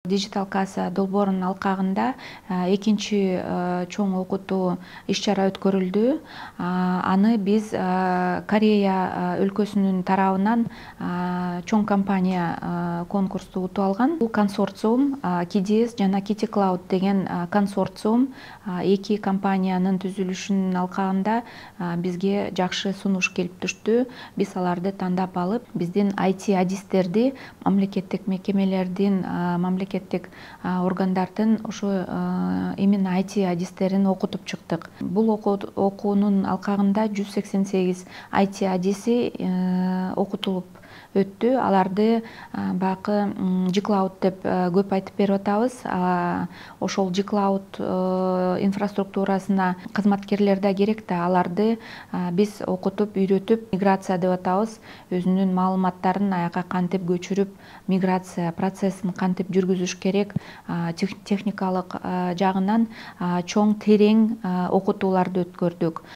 Digital Kassa долбоорунун алкагында экинчи чоң окутуу иш-чара өткөрүлдү. Аны биз Корея өлкөсүнүн тарабынан чоң компания конкурсту утуп алган. Бул консорциум KDS жана Kitty Cloud деген консорциум эки компаниянын түзүлүшүнүн алкагында бизге жакшы сунуш келип түштү. Биз аларды тандап алып, биздин IT адистерди мамлекеттик мекемелердин, мамлекеттик органдардын ошо именно IT адистерин окутуп чыктык. Бул окуунун алкагында 188 IT адиси окутулуп өттү. Аларды баягы G-Cloud деп көп айтып берип атабыз. Ошол G-Cloud инфраструктурасына кызматкерлер да керек да, аларды биз окутуп, үйрөтүп, миграция деп атабыз. Өзүнүн маалыматтарын аяка кантип көчүрүп, миграция процессин кантип жүргүзүш керек, техникалык жагынан чоң терең окутууларды өткөрдүк.